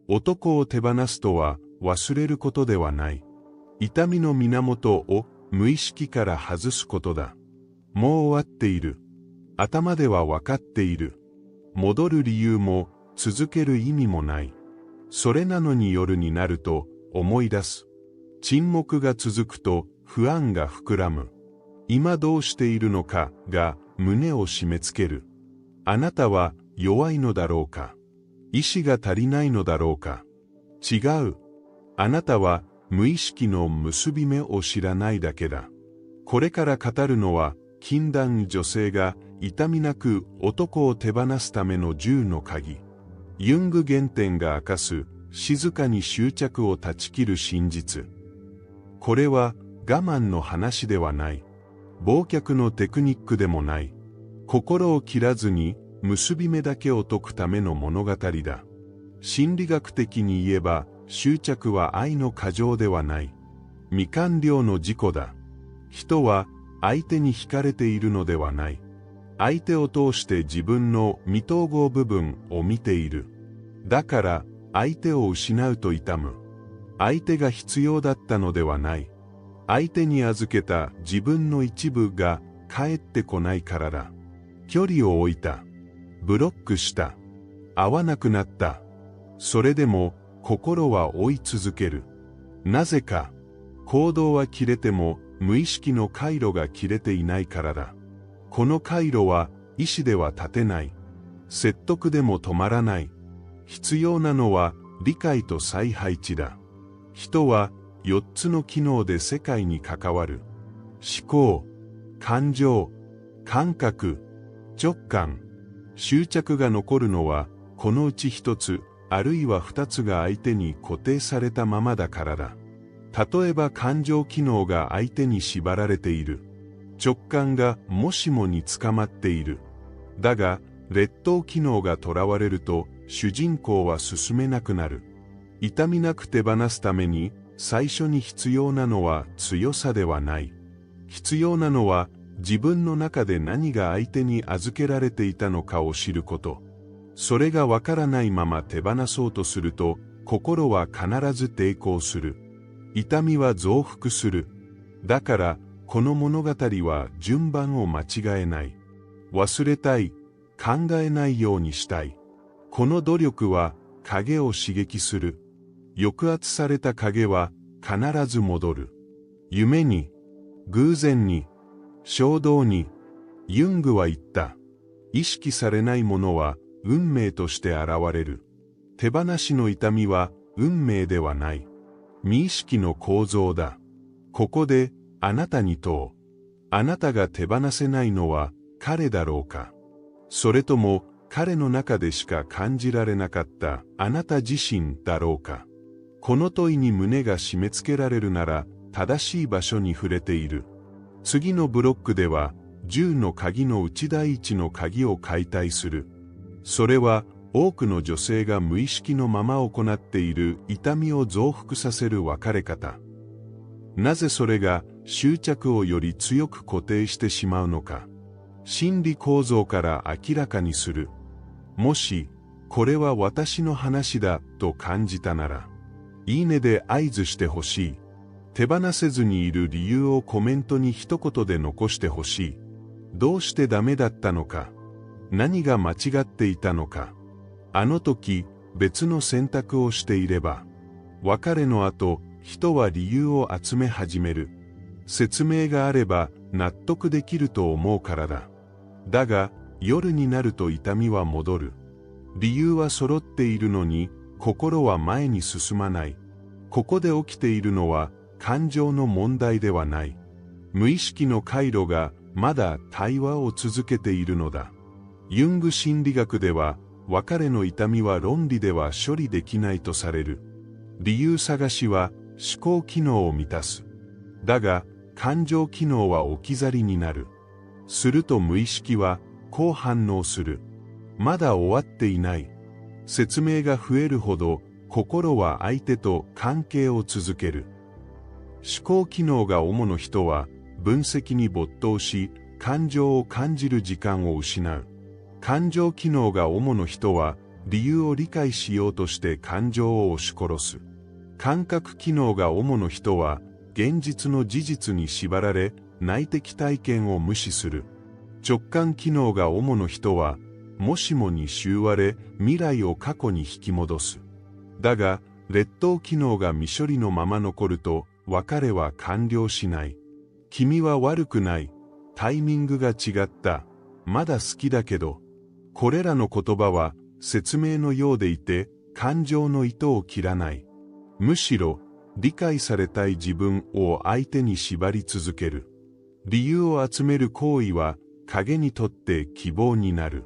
男を手放すとは忘れることではない。痛みの源を無意識から外すことだ。もう終わっている。頭では分かっている。戻る理由も続ける意味もない。それなのに夜になると思い出す。沈黙が続くと不安が膨らむ。今どうしているのかが胸を締め付ける。あなたは弱いのだろうか。意志が足りないのだろうか。違う。あなたは無意識の結び目を知らないだけだ。これから語るのは、禁断女性が痛みなく男を手放すための10の鍵。ユング原典が明かす、静かに執着を断ち切る真実。これは我慢の話ではない。忘却のテクニックでもない。心を切らずに結び目だけを解くための物語だ。心理学的に言えば、執着は愛の過剰ではない。未完了の自己だ。人は相手に惹かれているのではない。相手を通して自分の未統合部分を見ている。だから相手を失うと痛む。相手が必要だったのではない。相手に預けた自分の一部が帰ってこないからだ。距離を置いた。ブロックした。会わなくなった。それでも心は追い続ける。なぜか。行動は切れても無意識の回路が切れていないからだ。この回路は意志では立てない。説得でも止まらない。必要なのは理解と再配置だ。人は4つの機能で世界に関わる。思考、感情、感覚、直感。執着が残るのはこのうち1つ、あるいは2つが相手に固定されたままだからだ。例えば感情機能が相手に縛られている。直感がもしもに捕まっている。だが、劣等機能が囚われると、主人公は進めなくなる。痛みなく手放すために、最初に必要なのは強さではない。必要なのは、自分の中で何が相手に預けられていたのかを知ること。それがわからないまま手放そうとすると、心は必ず抵抗する。痛みは増幅する。だから、この物語は順番を間違えない。忘れたい、考えないようにしたい。この努力は影を刺激する。抑圧された影は必ず戻る。夢に、偶然に、衝動に、ユングは言った。意識されないものは運命として現れる。手放しの痛みは運命ではない。未意識の構造だ。ここであなたに問う。あなたが手放せないのは彼だろうか。それとも彼の中でしか感じられなかったあなた自身だろうか。この問いに胸が締め付けられるなら正しい場所に触れている。次のブロックでは10の鍵のうち第1の鍵を解体する。それは多くの女性が無意識のまま行っている痛みを増幅させる別れ方。なぜそれが執着をより強く固定してしまうのか。心理構造から明らかにする。もし、これは私の話だと感じたなら、いいねで合図してほしい。手放せずにいる理由をコメントに一言で残してほしい。どうしてダメだったのか。何が間違っていたのか。あの時、別の選択をしていれば。別れの後、人は理由を集め始める。説明があれば納得できると思うからだ。だが、夜になると痛みは戻る。理由は揃っているのに、心は前に進まない。ここで起きているのは、感情の問題ではない。無意識の回路がまだ対話を続けているのだ。ユング心理学では、別れの痛みは論理では処理できないとされる。理由探しは思考機能を満たす。だが、感情機能は置き去りになる。すると無意識はこう反応する。まだ終わっていない。説明が増えるほど心は相手と関係を続ける。思考機能が主の人は分析に没頭し、感情を感じる時間を失う。感情機能が主の人は理由を理解しようとして感情を押し殺す。感覚機能が主の人は、現実の事実に縛られ、内的体験を無視する。直感機能が主の人は、もしもに習われ、未来を過去に引き戻す。だが、劣等機能が未処理のまま残ると、別れは完了しない。君は悪くない。タイミングが違った。まだ好きだけど。これらの言葉は、説明のようでいて、感情の糸を切らない。むしろ、理解されたい自分を相手に縛り続ける。理由を集める行為は、影にとって希望になる。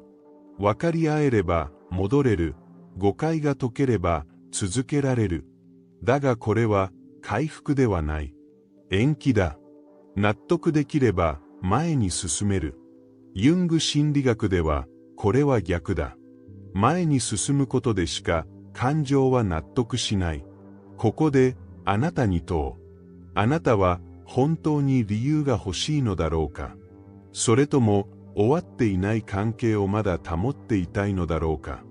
分かり合えれば、戻れる。誤解が解ければ、続けられる。だがこれは、回復ではない。延期だ。納得できれば、前に進める。ユング心理学では、これは逆だ。前に進むことでしか、感情は納得しない。ここで、あなたに問う。あなたは、本当に理由が欲しいのだろうか。それとも、終わっていない関係をまだ保っていたいのだろうか。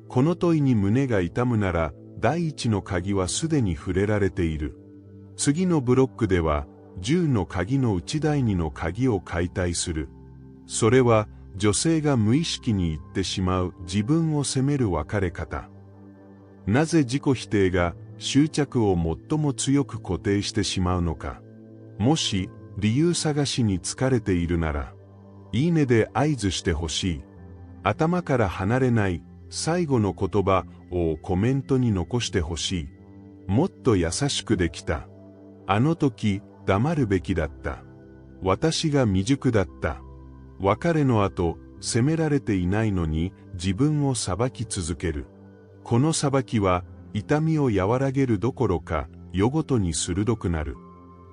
この問いに胸が痛むなら、第一の鍵はすでに触れられている。次のブロックでは、10の鍵のうち第2の鍵を解体する。それは、女性が無意識に言ってしまう自分を責める別れ方。なぜ自己否定が執着を最も強く固定してしまうのか。もし、理由探しに疲れているなら、いいねで合図してほしい。頭から離れない最後の言葉をコメントに残してほしい。もっと優しくできた。あの時、黙るべきだった。私が未熟だった。別れの後、責められていないのに自分を裁き続ける。この裁きは、痛みを和らげるどころか、夜ごとに鋭くなる。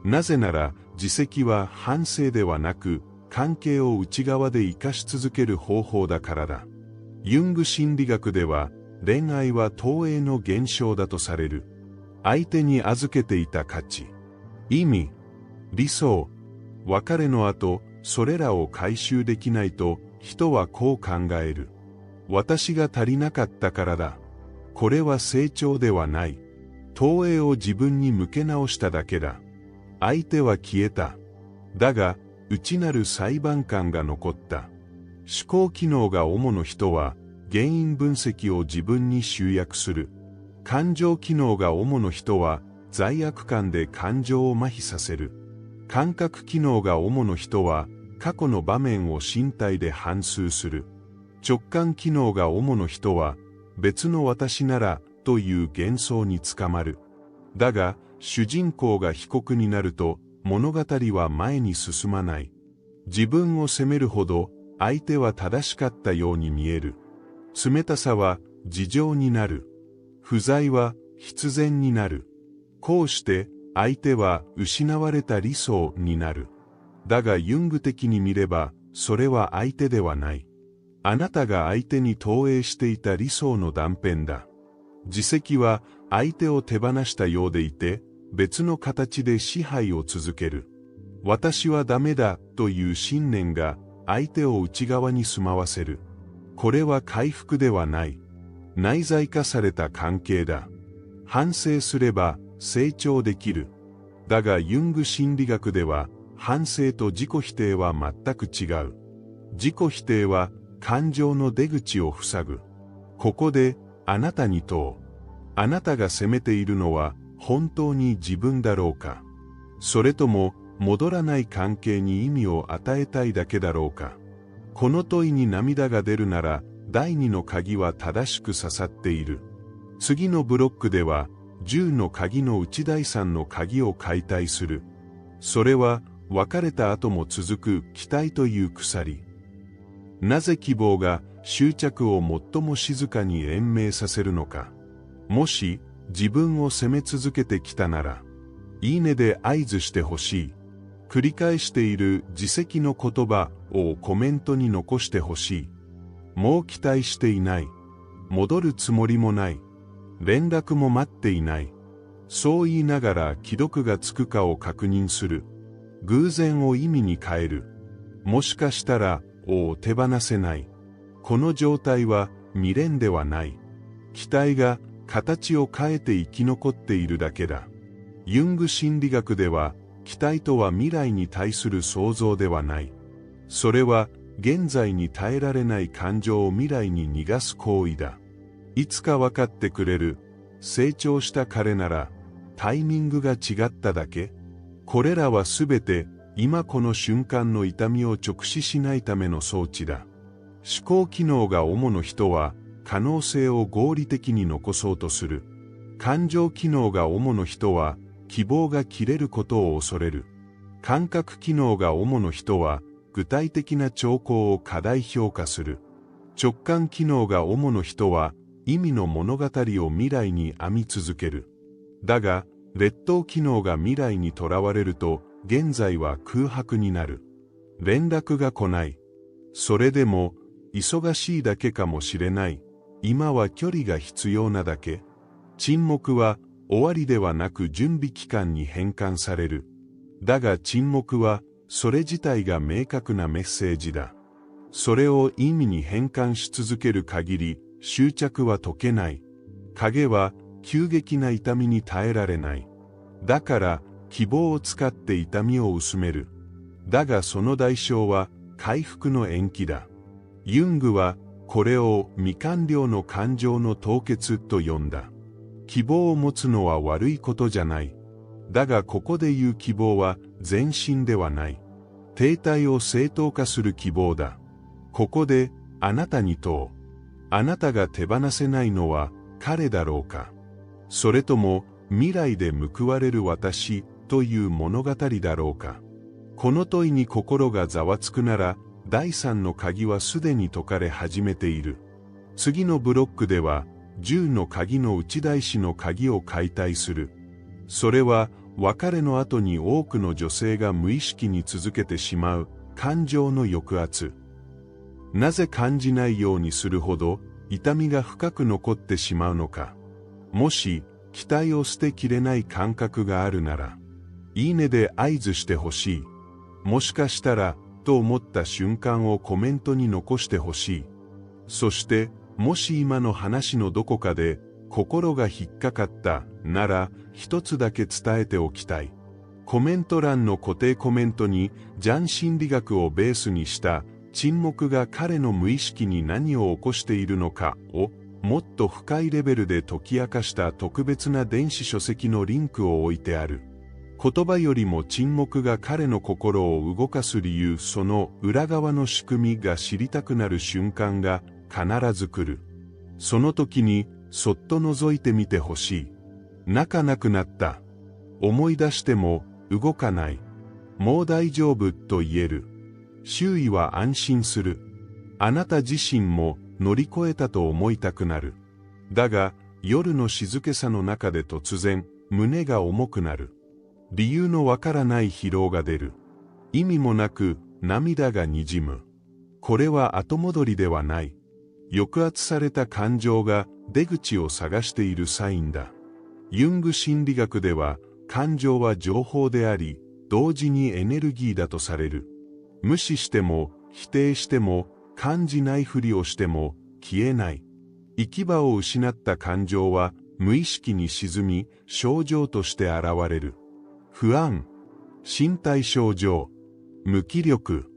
なぜなら、自責は反省ではなく、関係を内側で生かし続ける方法だからだ。ユング心理学では、恋愛は投影の現象だとされる。相手に預けていた価値、意味、理想、別れの後、それらを回収できないと、人はこう考える。私が足りなかったからだ。これは成長ではない。投影を自分に向け直しただけだ。相手は消えた。だが、内なる裁判官が残った。思考機能が主の人は、原因分析を自分に集約する。感情機能が主の人は、罪悪感で感情を麻痺させる。感覚機能が主の人は、過去の場面を身体で反芻する。直感機能が主の人は、別の私なら、という幻想につかまる。だが、主人公が被告になると、物語は前に進まない。自分を責めるほど、相手は正しかったように見える。冷たさは、事情になる。不在は、必然になる。こうして、相手は失われた理想になる。だがユング的に見れば、それは相手ではない。あなたが相手に投影していた理想の断片だ。自責は相手を手放したようでいて、別の形で支配を続ける。私はダメだという信念が相手を内側に住まわせる。これは回復ではない。内在化された関係だ。反省すれば成長できる。だがユング心理学では、反省と自己否定は全く違う。自己否定は感情の出口を塞ぐ。ここであなたに問う。あなたが責めているのは本当に自分だろうか。それとも戻らない関係に意味を与えたいだけだろうか。この問いに涙が出るなら第二の鍵は正しく刺さっている。次のブロックでは10の鍵のうち第3の鍵を解体する。それは別れた後も続く期待という鎖。なぜ希望が執着を最も静かに延命させるのか。もし自分を責め続けてきたなら、いいねで合図してほしい。繰り返している自責の言葉をコメントに残してほしい。もう期待していない。戻るつもりもない。連絡も待っていない。そう言いながら既読がつくかを確認する。偶然を意味に変える。もしかしたら、を手放せない。この状態は未練ではない。期待が形を変えて生き残っているだけだ。ユング心理学では、期待とは未来に対する想像ではない。それは、現在に耐えられない感情を未来に逃がす行為だ。いつか分かってくれる。成長した彼なら、タイミングが違っただけ。これらはすべて、今この瞬間の痛みを直視しないための装置だ。思考機能が主の人は、可能性を合理的に残そうとする。感情機能が主の人は、希望が切れることを恐れる。感覚機能が主の人は、具体的な兆候を過大評価する。直感機能が主の人は、意味の物語を未来に編み続ける。だが、劣等機能が未来にとらわれると、現在は空白になる。連絡が来ない。それでも、忙しいだけかもしれない。今は距離が必要なだけ。沈黙は、終わりではなく準備期間に変換される。だが沈黙は、それ自体が明確なメッセージだ。それを意味に変換し続ける限り、執着は解けない。影は、急激な痛みに耐えられない。だから、希望を使って痛みを薄める。だがその代償は、回復の延期だ。ユングは、これを未完了の感情の凍結と呼んだ。希望を持つのは悪いことじゃない。だがここで言う希望は前進ではない。停滞を正当化する希望だ。ここで、あなたに問う。あなたが手放せないのは彼だろうか。それとも未来で報われる私という物語だろうか。この問いに心がざわつくなら、第3の鍵はすでに解かれ始めている。次のブロックでは、10の鍵の内台詞の鍵を解体する。それは、別れの後に多くの女性が無意識に続けてしまう感情の抑圧。なぜ感じないようにするほど痛みが深く残ってしまうのか。もし、期待を捨てきれない感覚があるなら、いいねで合図してほしい。もしかしたら、と思った瞬間をコメントに残してほしい。そして、もし今の話のどこかで心が引っかかったなら一つだけ伝えておきたい。コメント欄の固定コメントにジャン心理学をベースにした沈黙が彼の無意識に何を起こしているのかをもっと深いレベルで解き明かした特別な電子書籍のリンクを置いてある。言葉よりも沈黙が彼の心を動かす理由、その裏側の仕組みが知りたくなる瞬間が必ず来る。その時にそっと覗いてみてほしい。泣かなくなった。思い出しても動かない。もう大丈夫と言える。周囲は安心する。あなた自身も乗り越えたと思いたくなる。だが夜の静けさの中で突然胸が重くなる。理由のわからない疲労が出る。意味もなく涙がにじむ。これは後戻りではない。抑圧された感情が出口を探しているサインだ。ユング心理学では感情は情報であり、同時にエネルギーだとされる。無視しても否定しても感じないふりをしても消えない。行き場を失った感情は無意識に沈み、症状として現れる。不安、身体症状、無気力、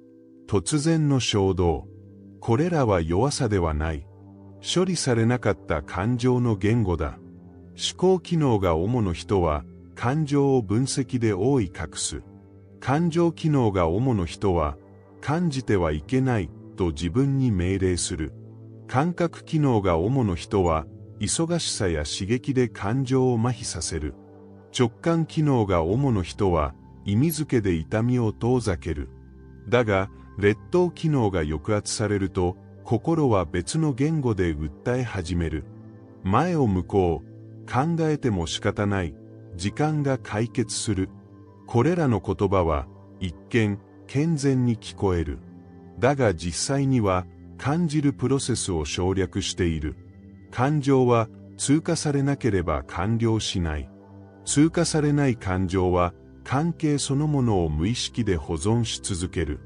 突然の衝動。これらは弱さではない。処理されなかった感情の言語だ。思考機能が主の人は、感情を分析で覆い隠す。感情機能が主の人は、感じてはいけないと自分に命令する。感覚機能が主の人は、忙しさや刺激で感情を麻痺させる。直感機能が主の人は、意味付けで痛みを遠ざける。だが、劣等機能が抑圧されると、心は別の言語で訴え始める。前を向こう、考えても仕方ない、時間が解決する。これらの言葉は、一見、健全に聞こえる。だが実際には、感じるプロセスを省略している。感情は、通過されなければ完了しない。通過されない感情は、関係そのものを無意識で保存し続ける。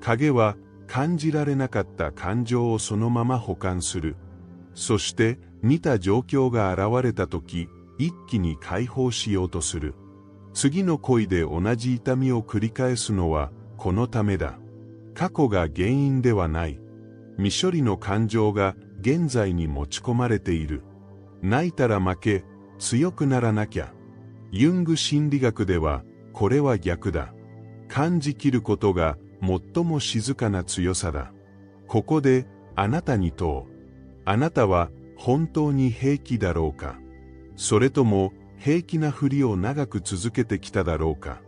影は感じられなかった感情をそのまま保管する。そして似た状況が現れた時、一気に解放しようとする。次の恋で同じ痛みを繰り返すのはこのためだ。過去が原因ではない。未処理の感情が現在に持ち込まれている。泣いたら負け、強くならなきゃ。ユング心理学ではこれは逆だ。感じきることが最も静かな強さだ。ここであなたに問う。あなたは本当に平気だろうか。それとも平気なふりを長く続けてきただろうか。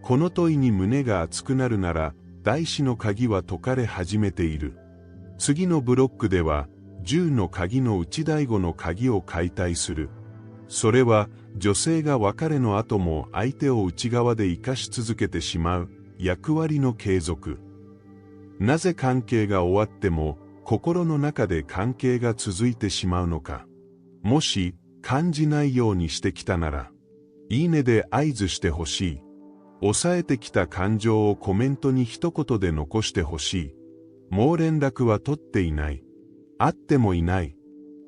この問いに胸が熱くなるなら、第四の鍵は解かれ始めている。次のブロックでは、10の鍵のうち第5の鍵を解体する。それは、女性が別れの後も相手を内側で生かし続けてしまう役割の継続。なぜ関係が終わっても、心の中で関係が続いてしまうのか。もし、感じないようにしてきたなら、いいねで合図してほしい。抑えてきた感情をコメントに一言で残してほしい。もう連絡は取っていない。会ってもいない。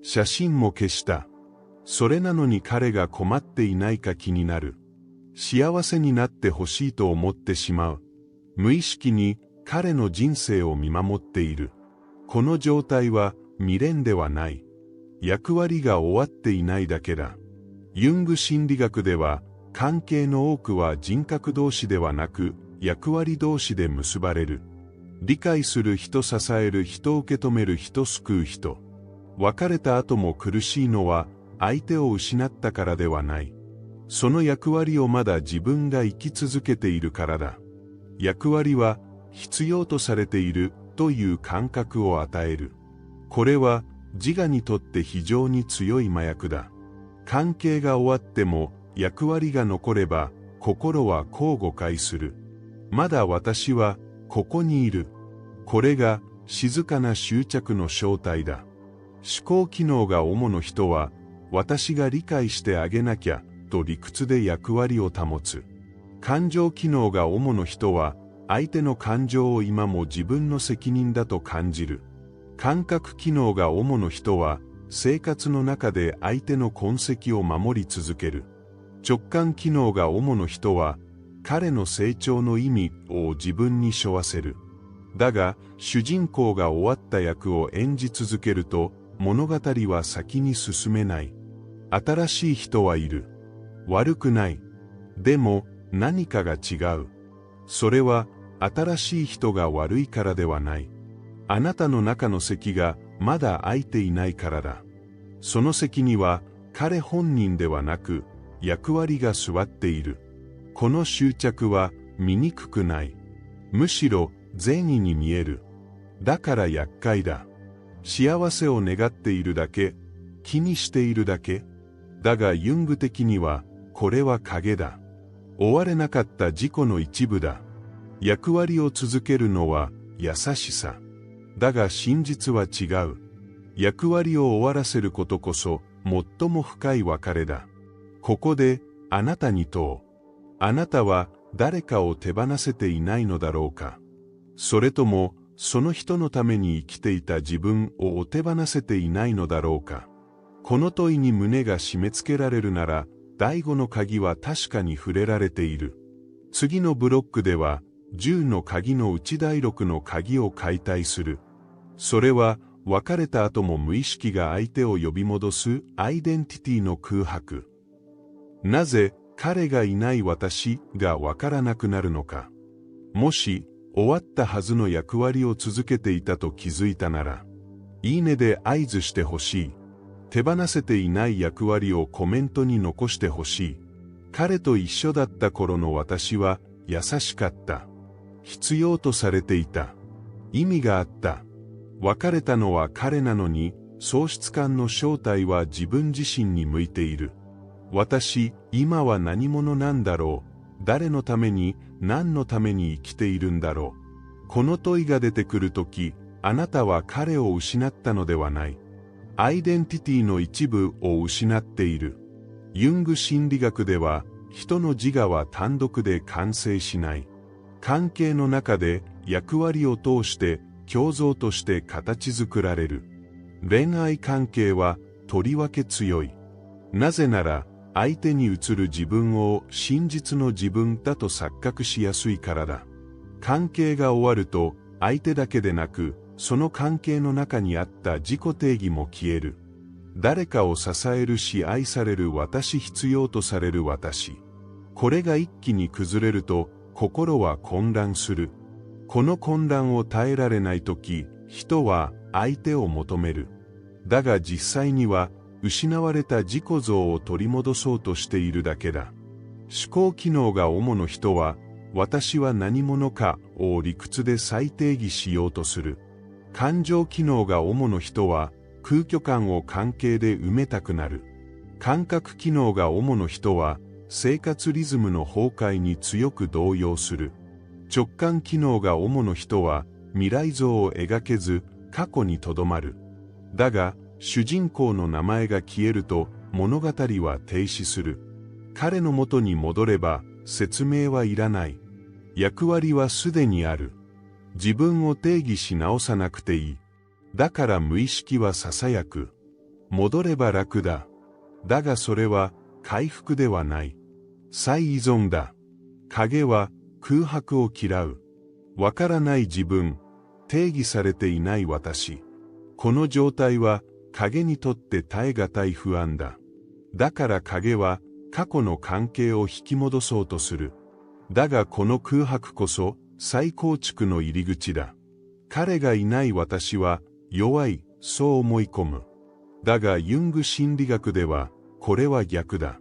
写真も消した。それなのに彼が困っていないか気になる。幸せになってほしいと思ってしまう。無意識に彼の人生を見守っている。この状態は未練ではない。役割が終わっていないだけだ。ユング心理学では、関係の多くは人格同士ではなく、役割同士で結ばれる。理解する人、支える人、受け止める人、救う人。別れた後も苦しいのは、相手を失ったからではない。その役割をまだ自分が生き続けているからだ。役割は、必要とされているという感覚を与える。これは、自我にとって非常に強い麻薬だ。関係が終わっても役割が残れば心はこう誤解する。まだ私はここにいる。これが静かな執着の正体だ。思考機能が主の人は私が理解してあげなきゃと理屈で役割を保つ。感情機能が主の人は相手の感情を今も自分の責任だと感じる。感覚機能が主の人は生活の中で相手の痕跡を守り続ける。直感機能が主の人は彼の成長の意味を自分に背負わせる。だが主人公が終わった役を演じ続けると物語は先に進めない。新しい人はいる。悪くない。でも何かが違う。それは新しい人が悪いからではない。あなたの中の席がまだ空いていないからだ。その席には彼本人ではなく役割が座っている。この執着は醜くない。むしろ善意に見える。だから厄介だ。幸せを願っているだけ、気にしているだけ。だがユング的にはこれは影だ。終われなかった自己の一部だ。役割を続けるのは優しさ。だが真実は違う。役割を終わらせることこそ最も深い別れだ。ここであなたに問う。あなたは誰かを手放せていないのだろうか。それともその人のために生きていた自分を手放せていないのだろうか。この問いに胸が締め付けられるなら、第5の鍵は確かに触れられている。次のブロックでは、10の鍵のうち第6の鍵を解体する。それは、別れた後も無意識が相手を呼び戻すアイデンティティの空白。なぜ彼がいない私がわからなくなるのか。もし終わったはずの役割を続けていたと気づいたなら、いいねで合図してほしい。手放せていない役割をコメントに残してほしい。彼と一緒だった頃の私は優しかった。必要とされていた。意味があった。別れたのは彼なのに、喪失感の正体は自分自身に向いている。私、今は何者なんだろう。誰のために、何のために生きているんだろう。この問いが出てくるとき、あなたは彼を失ったのではない。アイデンティティの一部を失っている。ユング心理学では、人の自我は単独で完成しない。関係の中で役割を通して共造として形作られる。恋愛関係はとりわけ強い。なぜなら、相手に映る自分を真実の自分だと錯覚しやすいからだ。関係が終わると、相手だけでなく、その関係の中にあった自己定義も消える。誰かを支えるし愛される私、必要とされる私。これが一気に崩れると、心は混乱する。この混乱を耐えられないとき、人は相手を求める。だが実際には、失われた自己像を取り戻そうとしているだけだ。思考機能が主の人は、私は何者かを理屈で再定義しようとする。感情機能が主の人は、空虚感を関係で埋めたくなる。感覚機能が主の人は、生活リズムの崩壊に強く動揺する。直感機能が主の人は、未来像を描けず、過去にとどまる。だが、主人公の名前が消えると、物語は停止する。彼の元に戻れば、説明はいらない。役割はすでにある。自分を定義し直さなくていい。だから無意識は囁く。戻れば楽だ。だがそれは回復ではない。再依存だ。影は空白を嫌う。わからない自分、定義されていない私。この状態は影にとって耐え難い不安だ。だから影は過去の関係を引き戻そうとする。だがこの空白こそ再構築の入り口だ。彼がいない私は弱い、そう思い込む。だがユング心理学ではこれは逆だ。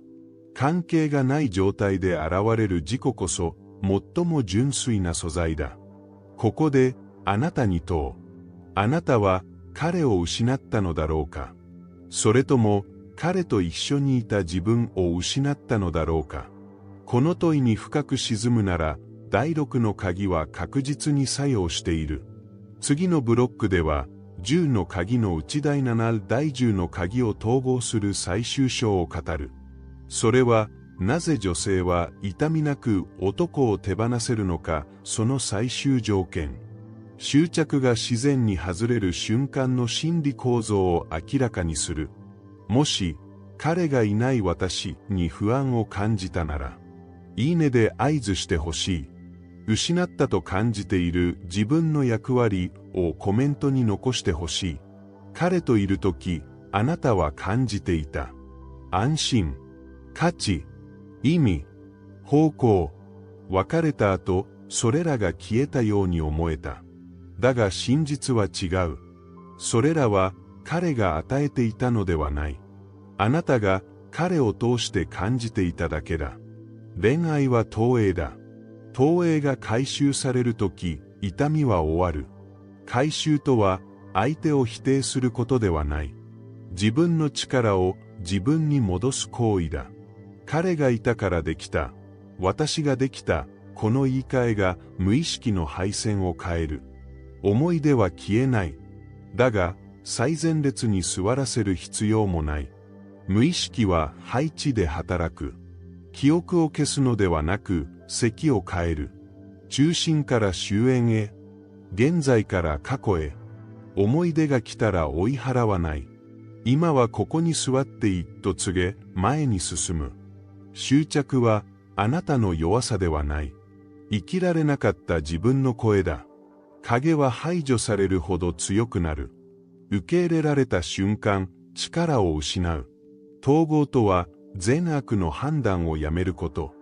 関係がない状態で現れる自己こそ最も純粋な素材だ。ここであなたに問う。あなたは彼を失ったのだろうか。それとも彼と一緒にいた自分を失ったのだろうか。この問いに深く沈むなら、第6の鍵は確実に作用している。次のブロックでは、10の鍵のうち第7、第10の鍵を統合する最終章を語る。それは、なぜ女性は痛みなく男を手放せるのか、その最終条件。執着が自然に外れる瞬間の心理構造を明らかにする。もし、彼がいない私に不安を感じたなら、いいねで合図してほしい。失ったと感じている自分の役割をコメントに残してほしい。彼といるとき、あなたは感じていた。安心、価値、意味、方向。別れた後、それらが消えたように思えた。だが真実は違う。それらは彼が与えていたのではない。あなたが彼を通して感じていただけだ。恋愛は投影だ。投影が回収されるとき、痛みは終わる。回収とは相手を否定することではない。自分の力を自分に戻す行為だ。彼がいたからできた。私ができた。この言い換えが無意識の配線を変える。思い出は消えない。だが、最前列に座らせる必要もない。無意識は配置で働く。記憶を消すのではなく、席を変える。中心から終焉へ。現在から過去へ。思い出が来たら追い払わない。今はここに座っていいと告げ、前に進む。執着は、あなたの弱さではない。生きられなかった自分の声だ。影は排除されるほど強くなる。受け入れられた瞬間、力を失う。統合とは、善悪の判断をやめること。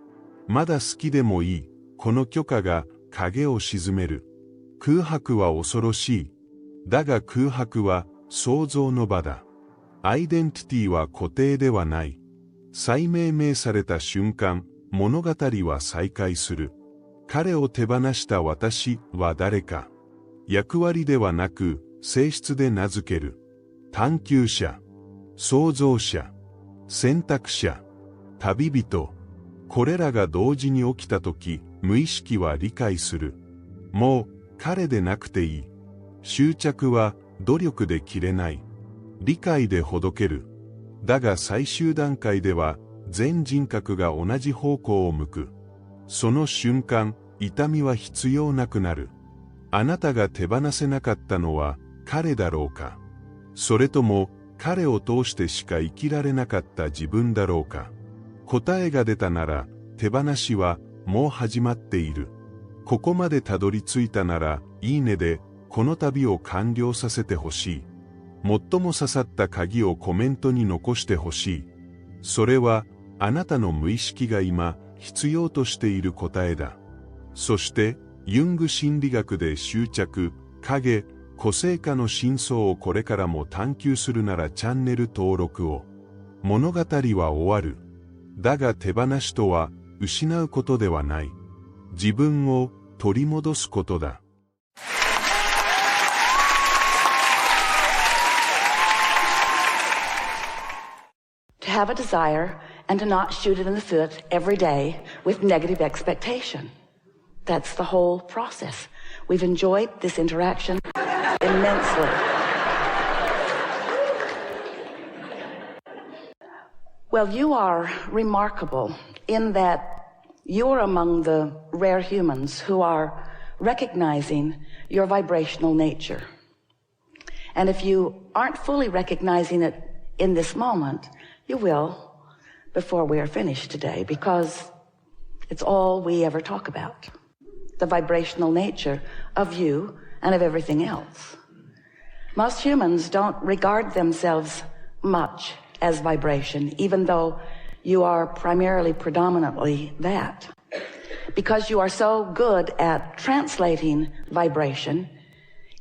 まだ好きでもいい、この許可が影を鎮める。空白は恐ろしい。だが空白は創造の場だ。アイデンティティは固定ではない。再命名された瞬間、物語は再開する。彼を手放した私は誰か。役割ではなく、性質で名付ける。探求者、創造者、選択者、旅人。これらが同時に起きたとき、無意識は理解する。もう、彼でなくていい。執着は、努力で切れない。理解でほどける。だが最終段階では、全人格が同じ方向を向く。その瞬間、痛みは必要なくなる。あなたが手放せなかったのは、彼だろうか。それとも、彼を通してしか生きられなかった自分だろうか。答えが出たなら、手放しはもう始まっている。ここまでたどり着いたなら、いいねで、この旅を完了させてほしい。最も刺さった鍵をコメントに残してほしい。それは、あなたの無意識が今、必要としている答えだ。そして、ユング心理学で執着、影、個性化の真相をこれからも探求するならチャンネル登録を。物語は終わる。だが手放しとは、失うことではない。自分を取り戻すことだ。To have a desire and to not shoot it in the foot every day with negative expectation. That's the whole process. We've enjoyed this interaction immensely. Well, you are remarkable in that you're among the rare humans who are recognizing your vibrational nature. And if you aren't fully recognizing it in this moment, you will before we are finished today, because it's all we ever talk about. The vibrational nature of you and of everything else. Most humans don't regard themselves much as vibration, even though you are primarily, predominantly that. Because you are so good at translating vibration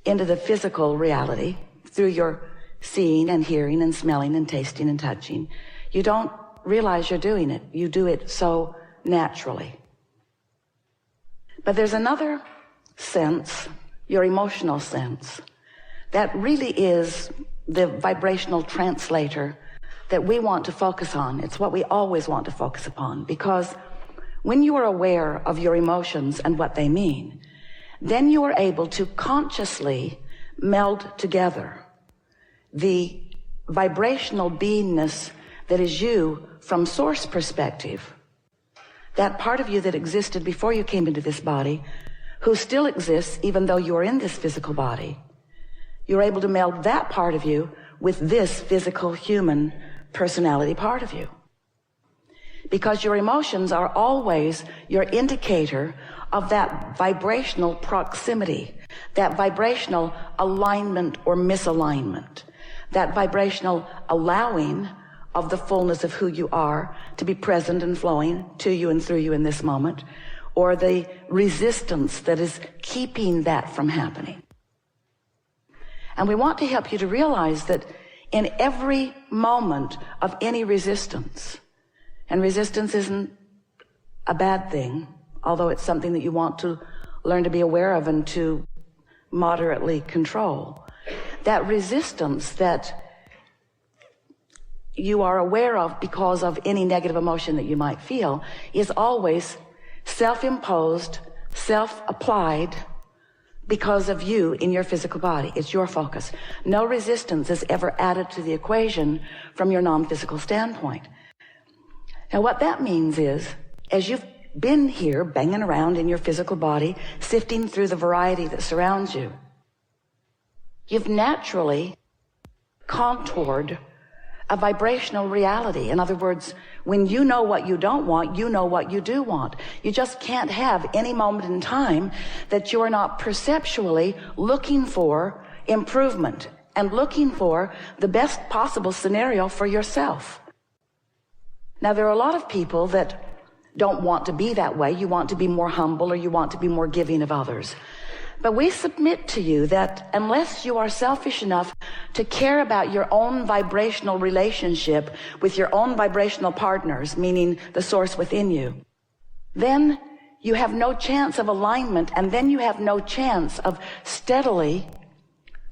into the physical reality through your seeing and hearing and smelling and tasting and touching, you don't realize you're doing it. You do it so naturally. But there's another sense, your emotional sense, that really is the vibrational translator that we want to focus on. It's what we always want to focus upon, because when you are aware of your emotions and what they mean, then you are able to consciously meld together the vibrational beingness that is you from source perspective, that part of you that existed before you came into this body, who still exists even though you are in this physical body. You're able to meld that part of you with this physical human personality part of you. Because your emotions are always your indicator of that vibrational proximity, that vibrational alignment or misalignment, that vibrational allowing of the fullness of who you are to be present and flowing to you and through you in this moment, or the resistance that is keeping that from happening. And we want to help you to realize that in every moment of any resistance, and resistance isn't a bad thing, although it's something that you want to learn to be aware of and to moderately control, that resistance that you are aware of because of any negative emotion that you might feel is always self-imposed, self-applied because of you in your physical body. It's your focus. No resistance is ever added to the equation from your non-physical standpoint. Now what that means is, as you've been here banging around in your physical body, sifting through the variety that surrounds you, you've naturally contoured a vibrational reality. In other words, when you know what you don't want, you know what you do want. You just can't have any moment in time that you are not perceptually looking for improvement and looking for the best possible scenario for yourself. Now, there are a lot of people that don't want to be that way. You want to be more humble, or you want to be more giving of others. But we submit to you that unless you are selfish enough to care about your own vibrational relationship with your own vibrational partners, meaning the source within you, then you have no chance of alignment, and then you have no chance of steadily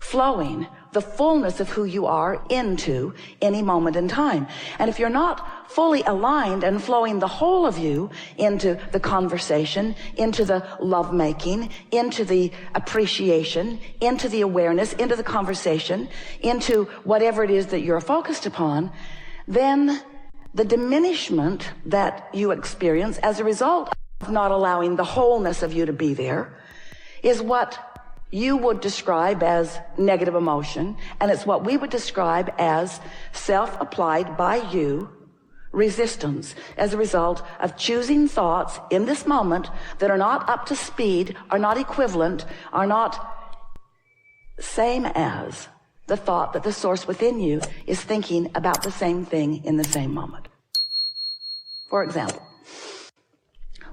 flowing the fullness of who you are into any moment in time. And if you're not fully aligned and flowing the whole of you into the conversation, into the lovemaking, into the appreciation, into the awareness, into the conversation, into whatever it is that you're focused upon, then the diminishment that you experience as a result of not allowing the wholeness of you to be there is what you would describe as negative emotion, and it's what we would describe as self-applied by you resistance as a result of choosing thoughts in this moment that are not up to speed, are not equivalent, are not same as the thought that the source within you is thinking about the same thing in the same moment. For example,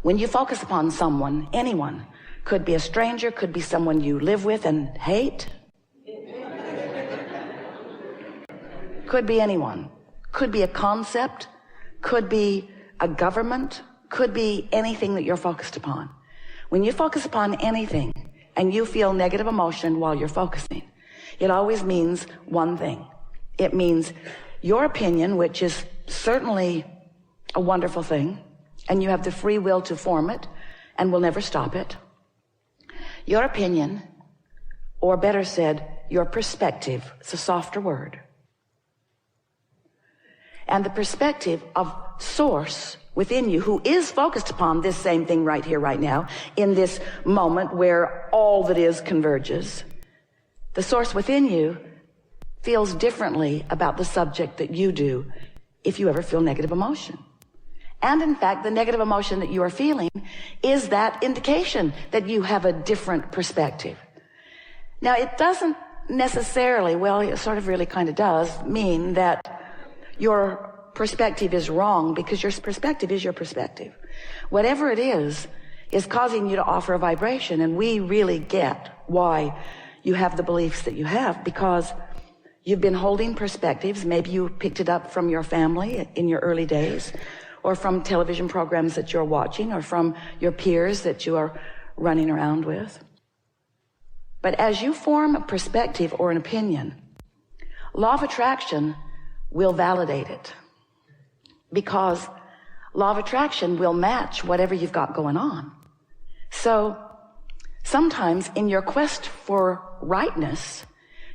when you focus upon someone, anyone, could be a stranger, could be someone you live with and hate, could be anyone, could be a concept, could be a government, could be anything that you're focused upon. When you focus upon anything and you feel negative emotion while you're focusing, it always means one thing. It means your opinion, which is certainly a wonderful thing, and you have the free will to form it and will never stop it. Your opinion, or better said, your perspective, it's a softer word. And the perspective of source within you, who is focused upon this same thing right here, right now, in this moment where all that is converges, the source within you feels differently about the subject that you do if you ever feel negative emotion. And in fact, the negative emotion that you are feeling is that indication that you have a different perspective. Now, it doesn't necessarily, well, it sort of really kind of does mean that your perspective is wrong, because your perspective is your perspective. Whatever it is causing you to offer a vibration, and we really get why you have the beliefs that you have, because you've been holding perspectives. Maybe you picked it up from your family in your early days, or from television programs that you're watching, or from your peers that you are running around with. But as you form a perspective or an opinion, law of attraction will validate it, because law of attraction will match whatever you've got going on. So sometimes in your quest for rightness,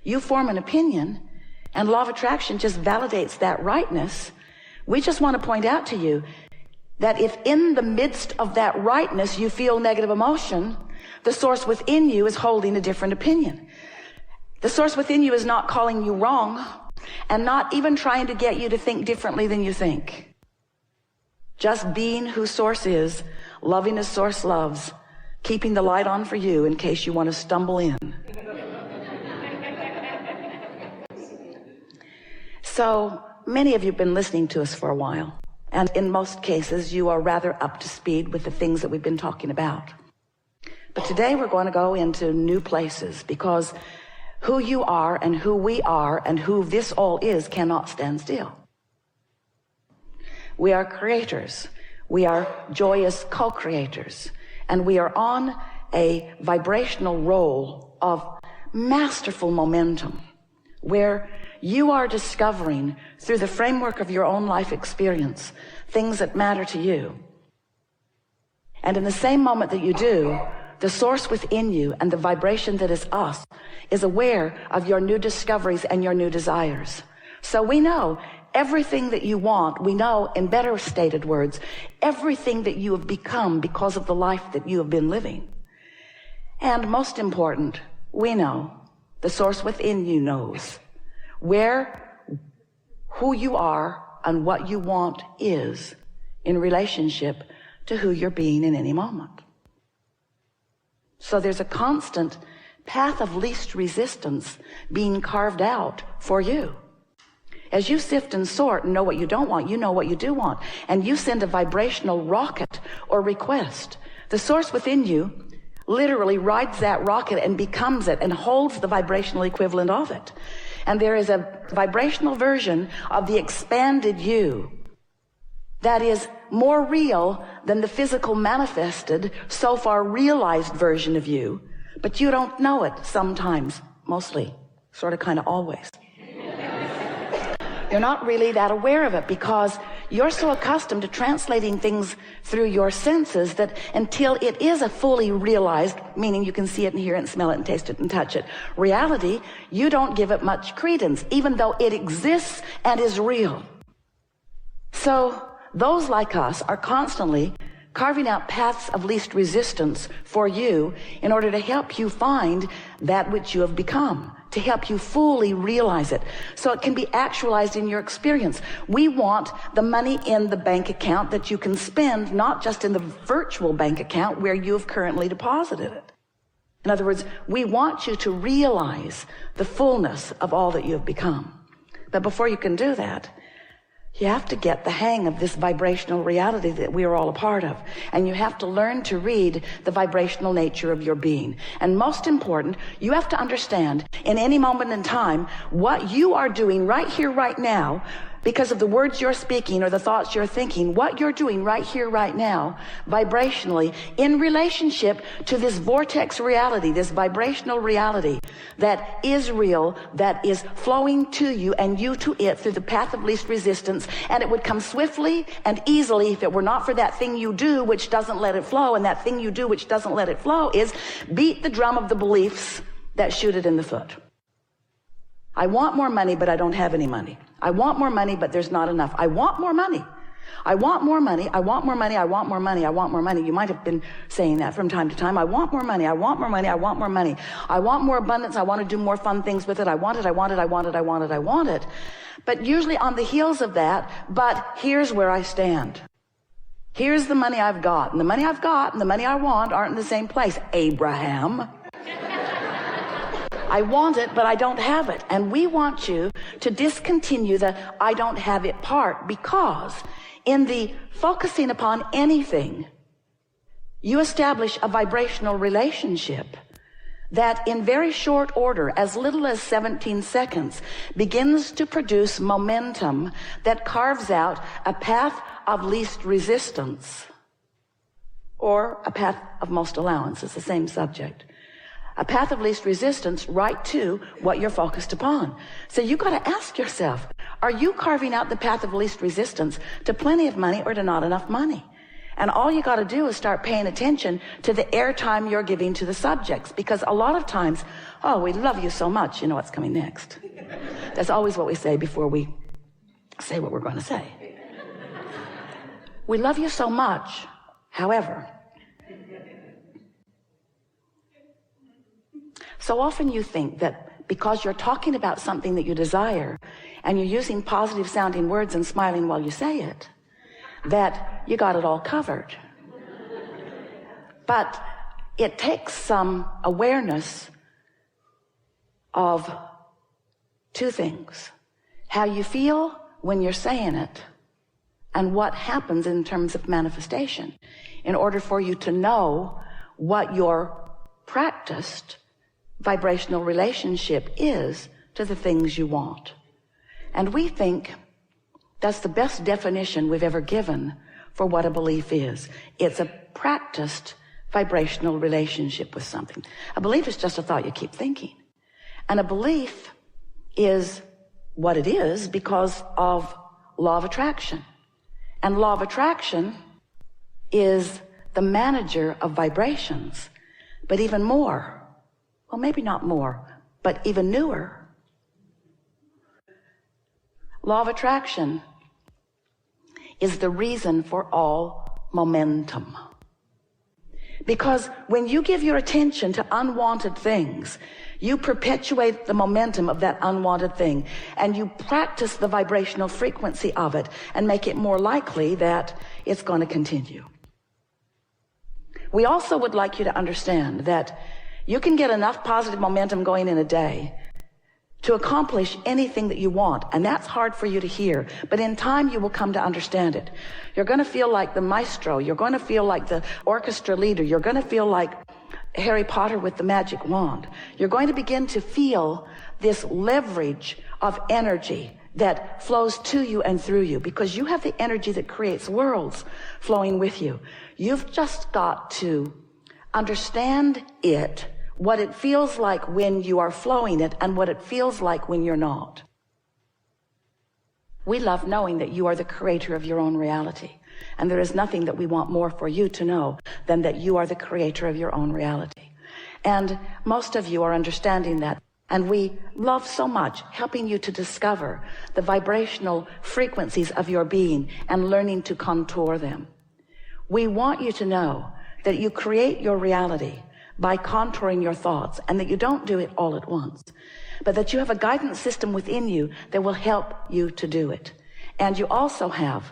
you form an opinion and law of attraction just validates that rightness. We just want to point out to you that if in the midst of that rightness you feel negative emotion, the source within you is holding a different opinion. The source within you is not calling you wrong, and not even trying to get you to think differently than you think. Just being who source is, loving as source loves, keeping the light on for you in case you want to stumble in. So many of you have been listening to us for a while, and in most cases you are rather up to speed with the things that we've been talking about. But today we're going to go into new places, because who you are and who we are and who this all is cannot stand still. We are creators. We are joyous co-creators. And we are on a vibrational roll of masterful momentum, where you are discovering through the framework of your own life experience things that matter to you. And in the same moment that you do, the source within you and the vibration that is us is aware of your new discoveries and your new desires. So we know everything that you want. We know, in better stated words, everything that you have become because of the life that you have been living. And most important, we know, the source within you knows who you are and what you want is in relationship to who you're being in any moment. So there's a constant path of least resistance being carved out for you. As you sift and sort and know what you don't want, you know what you do want. And you send a vibrational rocket or request. The source within you literally rides that rocket and becomes it and holds the vibrational equivalent of it. And there is a vibrational version of the expanded you that is more real than the physical manifested, so far realized version of you, but you don't know it sometimes, mostly, sort of, kind of, always. You're not really that aware of it because you're so accustomed to translating things through your senses that until it is a fully realized, meaning you can see it and hear it and smell it and taste it and touch it, reality, you don't give it much credence, even though it exists and is real. So those like us are constantly carving out paths of least resistance for you in order to help you find that which you have become, to help you fully realize it, so it can be actualized in your experience. We want the money in the bank account that you can spend, not just in the virtual bank account where you have currently deposited it. In other words, we want you to realize the fullness of all that you have become. But before you can do that, you have to get the hang of this vibrational reality that we are all a part of. And you have to learn to read the vibrational nature of your being. And most important, you have to understand in any moment in time what you are doing right here, right now, because of the words you're speaking or the thoughts you're thinking, what you're doing right here, right now, vibrationally, in relationship to this vortex reality, this vibrational reality that is real, that is flowing to you and you to it through the path of least resistance. And it would come swiftly and easily if it were not for that thing you do which doesn't let it flow. And that thing you do which doesn't let it flow is beat the drum of the beliefs that shoot it in the foot. I want more money, but I don't have any money. I want more money, but there's not enough. I want more money. I want more money. I want more money. I want more money. I want more money. You might have been saying that from time to time. I want more money. I want more money. I want more money. I want more abundance. I want to do more fun things with it. I want it. I want it. I want it. I want it. I want it. But usually on the heels of that, but here's where I stand. Here's the money I've got. And the money I've got and the money I want aren't in the same place. Abraham. I want it, but I don't have it. And we want you to discontinue the I don't have it part, because in the focusing upon anything, you establish a vibrational relationship that in very short order, as little as 17 seconds, begins to produce momentum that carves out a path of least resistance or a path of most allowance. It's the same subject. A path of least resistance right to what you're focused upon. So you got to ask yourself, are you carving out the path of least resistance to plenty of money or to not enough money? And all you got to do is start paying attention to the airtime you're giving to the subjects. Because a lot of times, oh, we love you so much, you know what's coming next. That's always what we say before we say what we're going to say. We love you so much, however. So often you think that because you're talking about something that you desire and you're using positive sounding words and smiling while you say it, that you got it all covered. But it takes some awareness of two things: how you feel when you're saying it and what happens in terms of manifestation, in order for you to know what your practiced vibrational relationship is to the things you want. And we think that's the best definition we've ever given for what a belief is. It's a practiced vibrational relationship with something. A belief is just a thought you keep thinking. And a belief is what it is because of law of attraction. And law of attraction is the manager of vibrations. But even more, well, maybe not more, but even newer, law of attraction is the reason for all momentum. Because when you give your attention to unwanted things, you perpetuate the momentum of that unwanted thing, and you practice the vibrational frequency of it and make it more likely that it's going to continue. We also would like you to understand that you can get enough positive momentum going in a day to accomplish anything that you want. And that's hard for you to hear. But in time, you will come to understand it. You're going to feel like the maestro. You're going to feel like the orchestra leader. You're going to feel like Harry Potter with the magic wand. You're going to begin to feel this leverage of energy that flows to you and through you, because you have the energy that creates worlds flowing with you. You've just got to understand it, what it feels like when you are flowing it and what it feels like when you're not. We love knowing that you are the creator of your own reality. And there is nothing that we want more for you to know than that you are the creator of your own reality. And most of you are understanding that. And we love so much helping you to discover the vibrational frequencies of your being and learning to contour them. We want you to know that you create your reality by contouring your thoughts, and that you don't do it all at once, but that you have a guidance system within you that will help you to do it. And you also have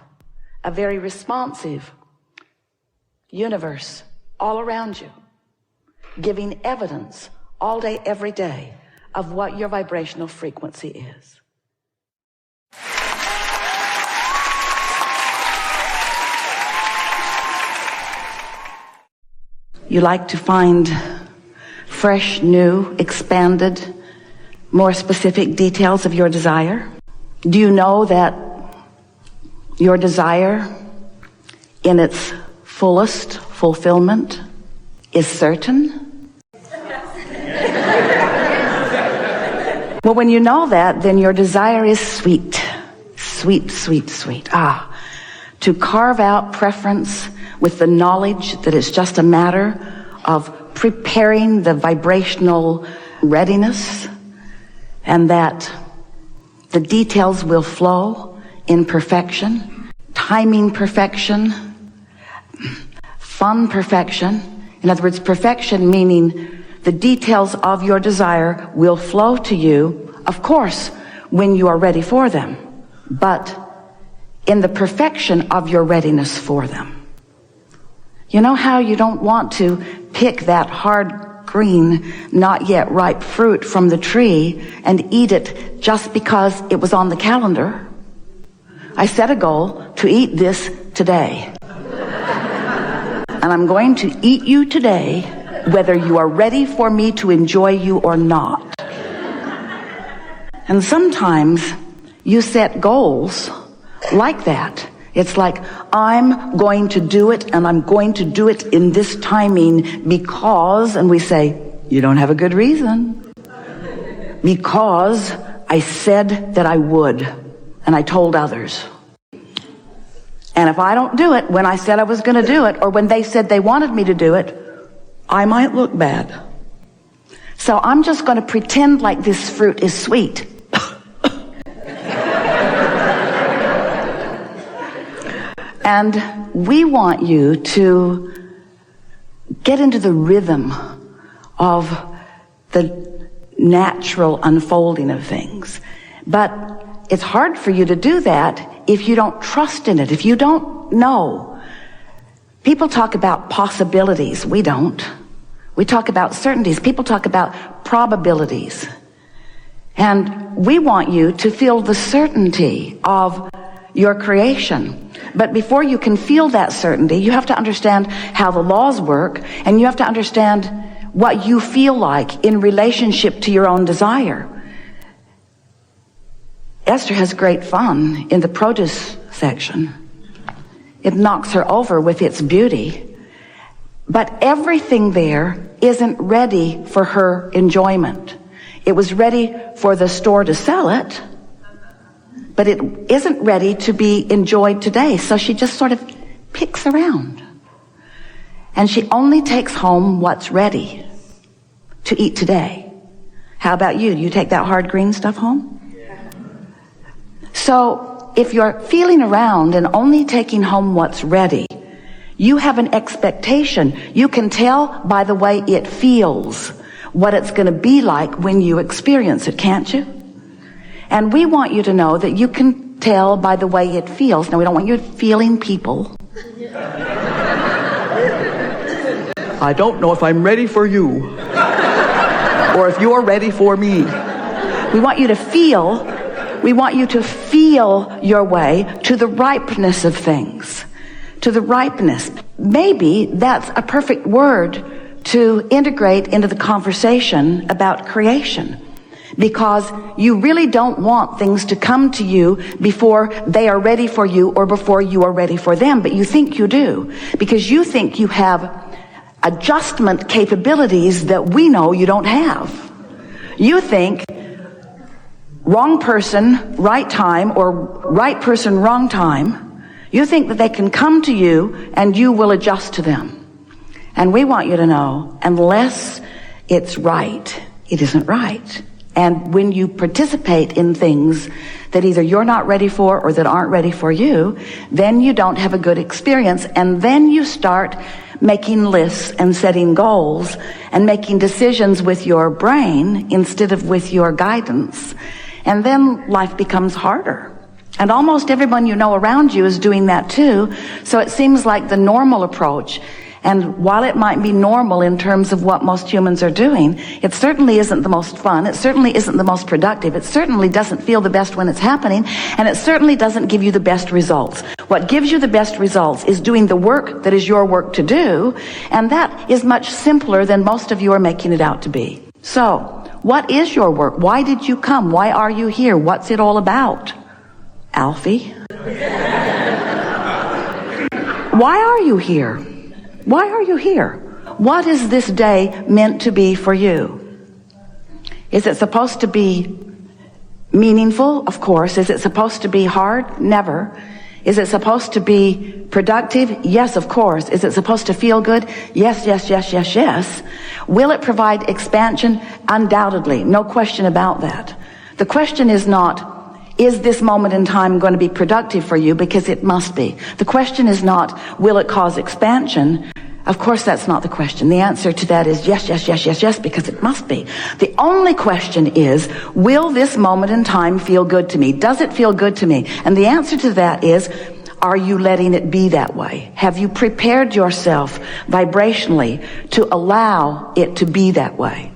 a very responsive universe all around you, giving evidence all day, every day, of what your vibrational frequency is. You like to find fresh, new, expanded, more specific details of your desire? Do you know that your desire, in its fullest fulfillment, is certain? Well, when you know that, then your desire is sweet. Sweet, sweet, sweet. To carve out preference with the knowledge that it's just a matter of preparing the vibrational readiness, and that the details will flow in perfection, timing perfection, fun perfection. In other words, perfection meaning the details of your desire will flow to you, of course, when you are ready for them, but in the perfection of your readiness for them. You know how you don't want to pick that hard, green, not yet ripe fruit from the tree and eat it just because it was on the calendar? I set a goal to eat this today. And I'm going to eat you today, whether you are ready for me to enjoy you or not. And sometimes you set goals like that. It's like, I'm going to do it, and I'm going to do it in this timing because, and we say, you don't have a good reason. Because I said that I would, and I told others. And if I don't do it when I said I was going to do it, or when they said they wanted me to do it, I might look bad. So I'm just going to pretend like this fruit is sweet. And we want you to get into the rhythm of the natural unfolding of things. But it's hard for you to do that if you don't trust in it, if you don't know. People talk about possibilities. We don't. We talk about certainties. People talk about probabilities. And we want you to feel the certainty of your creation. But before you can feel that certainty, you have to understand how the laws work, and you have to understand what you feel like in relationship to your own desire. Esther has great fun in the produce section. It knocks her over with its beauty. But everything there isn't ready for her enjoyment. It was ready for the store to sell it, but it isn't ready to be enjoyed today. So she just sort of picks around. And she only takes home what's ready to eat today. How about you? You take that hard green stuff home? So if you're feeling around and only taking home what's ready, you have an expectation. You can tell by the way it feels what it's going to be like when you experience it, can't you? And we want you to know that you can tell by the way it feels. Now, we don't want you feeling people. I don't know if I'm ready for you, or if you're ready for me. We want you to feel your way to the ripeness of things, to the ripeness. Maybe that's a perfect word to integrate into the conversation about creation, because you really don't want things to come to you before they are ready for you or before you are ready for them, but you think you do, because you think you have adjustment capabilities that we know you don't have. You think wrong person, right time, or right person, wrong time. You think that they can come to you and you will adjust to them. And we want you to know, unless it's right, it isn't right. And when you participate in things that either you're not ready for or that aren't ready for you, then you don't have a good experience. And then you start making lists and setting goals and making decisions with your brain instead of with your guidance. And then life becomes harder. And almost everyone you know around you is doing that too. So it seems like the normal approach. And while it might be normal in terms of what most humans are doing, it certainly isn't the most fun. It certainly isn't the most productive. It certainly doesn't feel the best when it's happening. And it certainly doesn't give you the best results. What gives you the best results is doing the work that is your work to do. And that is much simpler than most of you are making it out to be. So, what is your work? Why did you come? Why are you here? What's it all about? Alfie? Why are you here? Why are you here? What is this day meant to be for you? Is it supposed to be meaningful? Of course. Is it supposed to be hard? Never. Is it supposed to be productive? Yes, of course. Is it supposed to feel good? Yes, yes, yes, yes, yes. Will it provide expansion? Undoubtedly. No question about that. The question is not, is this moment in time going to be productive for you? Because it must be. The question is not, will it cause expansion? Of course, that's not the question. The answer to that is yes, yes, yes, yes, yes, because it must be. The only question is, will this moment in time feel good to me? Does it feel good to me? And the answer to that is, are you letting it be that way? Have you prepared yourself vibrationally to allow it to be that way?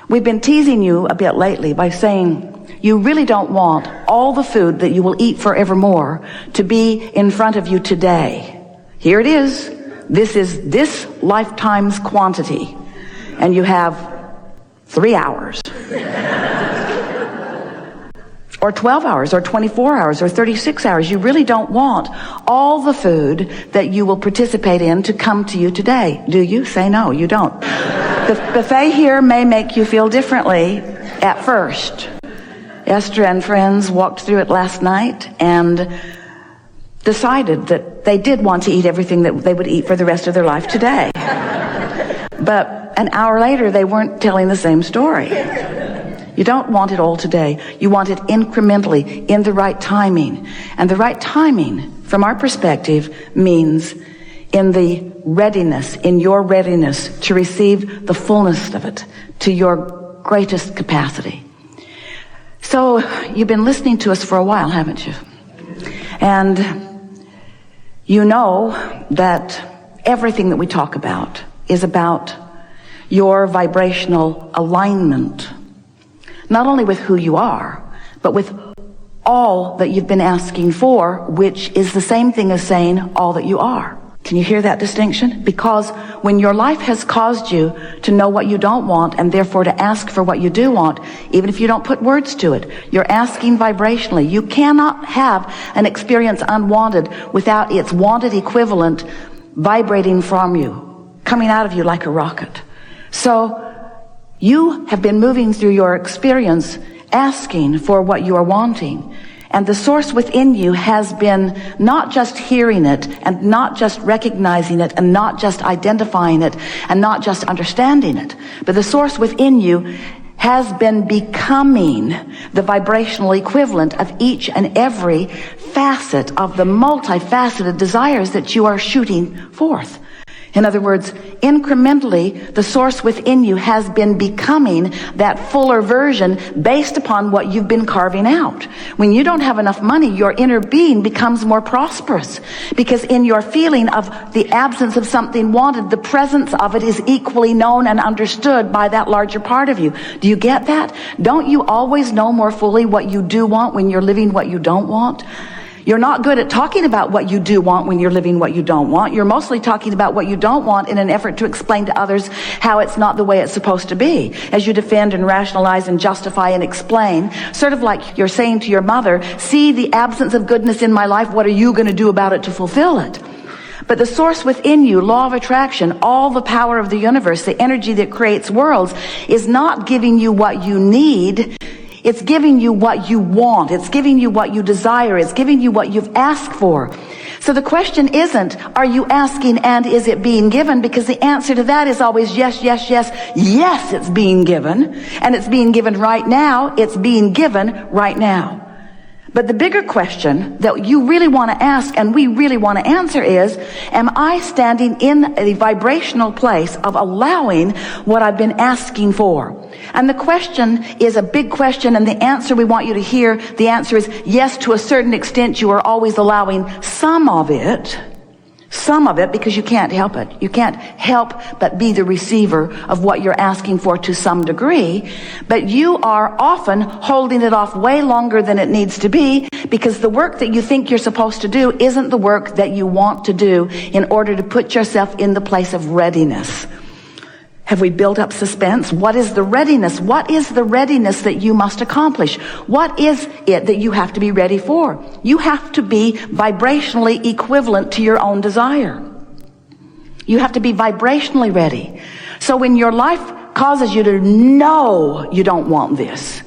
We've been teasing you a bit lately by saying, you really don't want all the food that you will eat forevermore to be in front of you today. Here it is. This is this lifetime's quantity. And you have 3 hours. Or 12 hours, or 24 hours, or 36 hours. You really don't want all the food that you will participate in to come to you today. Do you? Say no, you don't. The buffet here may make you feel differently at first. Esther and friends walked through it last night and decided that they did want to eat everything that they would eat for the rest of their life today. But an hour later, they weren't telling the same story. You don't want it all today. You want it incrementally, in the right timing. And the right timing, from our perspective, means in the readiness, in your readiness to receive the fullness of it, to your greatest capacity. So, you've been listening to us for a while, haven't you? And you know that everything that we talk about is about your vibrational alignment. Not only with who you are, but with all that you've been asking for, which is the same thing as saying all that you are. Can you hear that distinction? Because when your life has caused you to know what you don't want and therefore to ask for what you do want, even if you don't put words to it, you're asking vibrationally. You cannot have an experience unwanted without its wanted equivalent vibrating from you, coming out of you like a rocket. So you have been moving through your experience asking for what you are wanting. And the source within you has been not just hearing it and not just recognizing it and not just identifying it and not just understanding it, but the source within you has been becoming the vibrational equivalent of each and every facet of the multifaceted desires that you are shooting forth. In other words, incrementally, the source within you has been becoming that fuller version based upon what you've been carving out. When you don't have enough money, your inner being becomes more prosperous because in your feeling of the absence of something wanted, the presence of it is equally known and understood by that larger part of you. Do you get that? Don't you always know more fully what you do want when you're living what you don't want? You're not good at talking about what you do want when you're living what you don't want. You're mostly talking about what you don't want in an effort to explain to others how it's not the way it's supposed to be. As you defend and rationalize and justify and explain, sort of like you're saying to your mother, see the absence of goodness in my life, what are you going to do about it to fulfill it? But the source within you, law of attraction, all the power of the universe, the energy that creates worlds, is not giving you what you need. It's giving you what you want. It's giving you what you desire. It's giving you what you've asked for. So the question isn't, are you asking and is it being given? Because the answer to that is always yes, yes, yes. Yes, it's being given. And it's being given right now. It's being given right now. But the bigger question that you really want to ask and we really want to answer is, am I standing in a vibrational place of allowing what I've been asking for? And the question is a big question, and the answer we want you to hear, the answer is yes, to a certain extent you are always allowing some of it, because you can't help it. You can't help but be the receiver of what you're asking for to some degree. But you are often holding it off way longer than it needs to be, because the work that you think you're supposed to do isn't the work that you want to do in order to put yourself in the place of readiness. Have we built up suspense? What is the readiness? What is the readiness that you must accomplish? What is it that you have to be ready for? You have to be vibrationally equivalent to your own desire. You have to be vibrationally ready. So when your life causes you to know you don't want this,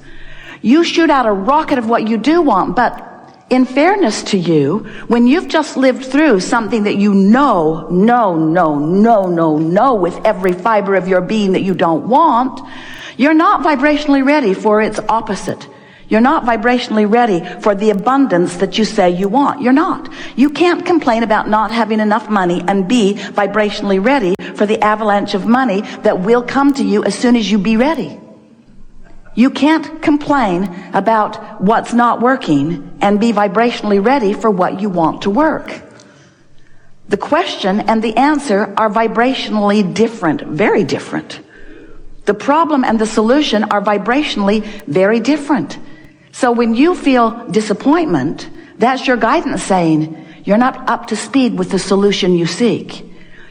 you shoot out a rocket of what you do want, but in fairness to you, when you've just lived through something that you know with every fiber of your being that you don't want, you're not vibrationally ready for its opposite. You're not vibrationally ready for the abundance that you say you want. You're not. You can't complain about not having enough money and be vibrationally ready for the avalanche of money that will come to you as soon as you be ready. You can't complain about what's not working and be vibrationally ready for what you want to work. The question and the answer are vibrationally different, very different. The problem and the solution are vibrationally very different. So when you feel disappointment, that's your guidance saying, you're not up to speed with the solution you seek.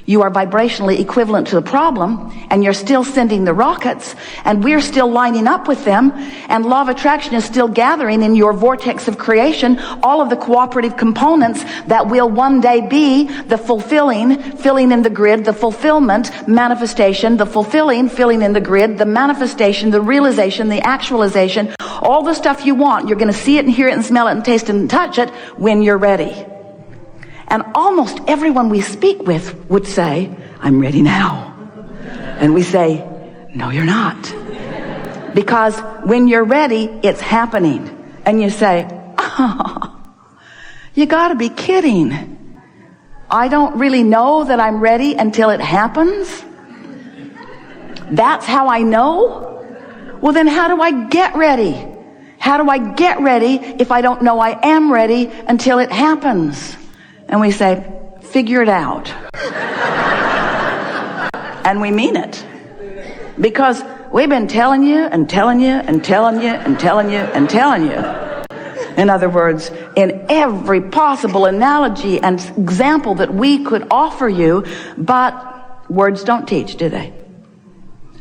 You are vibrationally equivalent to the problem, and you're still sending the rockets, and we're still lining up with them, and law of attraction is still gathering in your vortex of creation all of the cooperative components that will one day be the filling in the grid, the fulfillment, manifestation, the fulfilling in the grid, the manifestation, the realization, the actualization, all the stuff you want. You're going to see it and hear it and smell it and taste it and touch it when you're ready. And almost everyone we speak with would say, I'm ready now. And we say, no, you're not. Because when you're ready, it's happening. And you say, oh, you gotta be kidding. I don't really know that I'm ready until it happens. That's how I know? Well, then how do I get ready? How do I get ready if I don't know I am ready until it happens? And we say, figure it out. And we mean it. Because we've been telling you and telling you and telling you and telling you and telling you. In other words, in every possible analogy and example that we could offer you, but words don't teach, do they?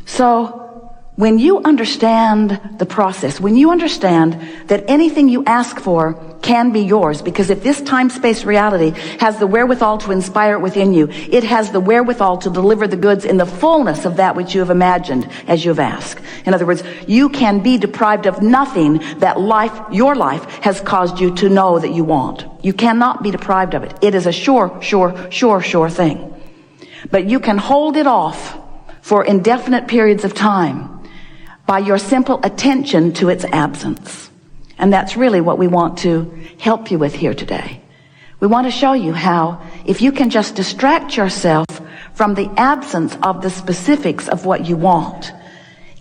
So when you understand the process, when you understand that anything you ask for can be yours, because if this time-space reality has the wherewithal to inspire it within you, it has the wherewithal to deliver the goods in the fullness of that which you have imagined as you've asked. In other words, you can be deprived of nothing that your life has caused you to know that you want. You cannot be deprived of it. It is a sure thing. But you can hold it off for indefinite periods of time by your simple attention to its absence. And that's really what we want to help you with here today. We want to show you how, if you can just distract yourself from the absence of the specifics of what you want,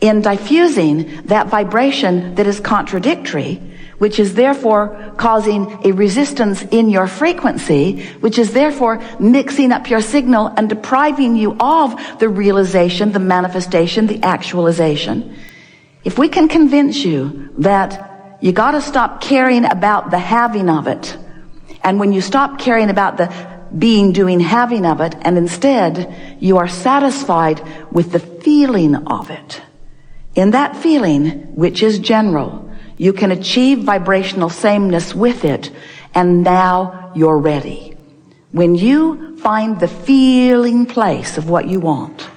in diffusing that vibration that is contradictory, which is therefore causing a resistance in your frequency, which is therefore mixing up your signal and depriving you of the realization, the manifestation, the actualization. If we can convince you that you got to stop caring about the having of it, and when you stop caring about the being, doing, having of it, and instead you are satisfied with the feeling of it, in that feeling, which is general, you can achieve vibrational sameness with it, and now you're ready. When you find the feeling place of what you want,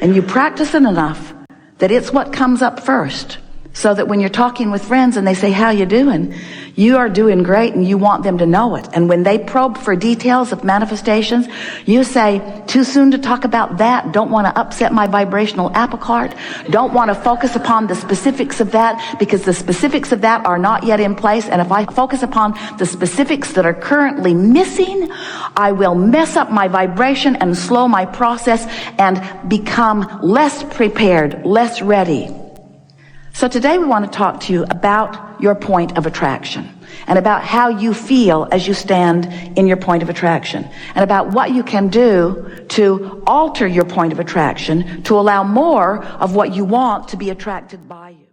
and you practice it enough that it's what comes up first, so that when you're talking with friends and they say, how you doing? You are doing great and you want them to know it. And when they probe for details of manifestations, you say, too soon to talk about that, don't want to upset my vibrational apple cart, don't want to focus upon the specifics of that because the specifics of that are not yet in place. And if I focus upon the specifics that are currently missing, I will mess up my vibration and slow my process and become less prepared, less ready. So today we want to talk to you about your point of attraction and about how you feel as you stand in your point of attraction and about what you can do to alter your point of attraction to allow more of what you want to be attracted by you.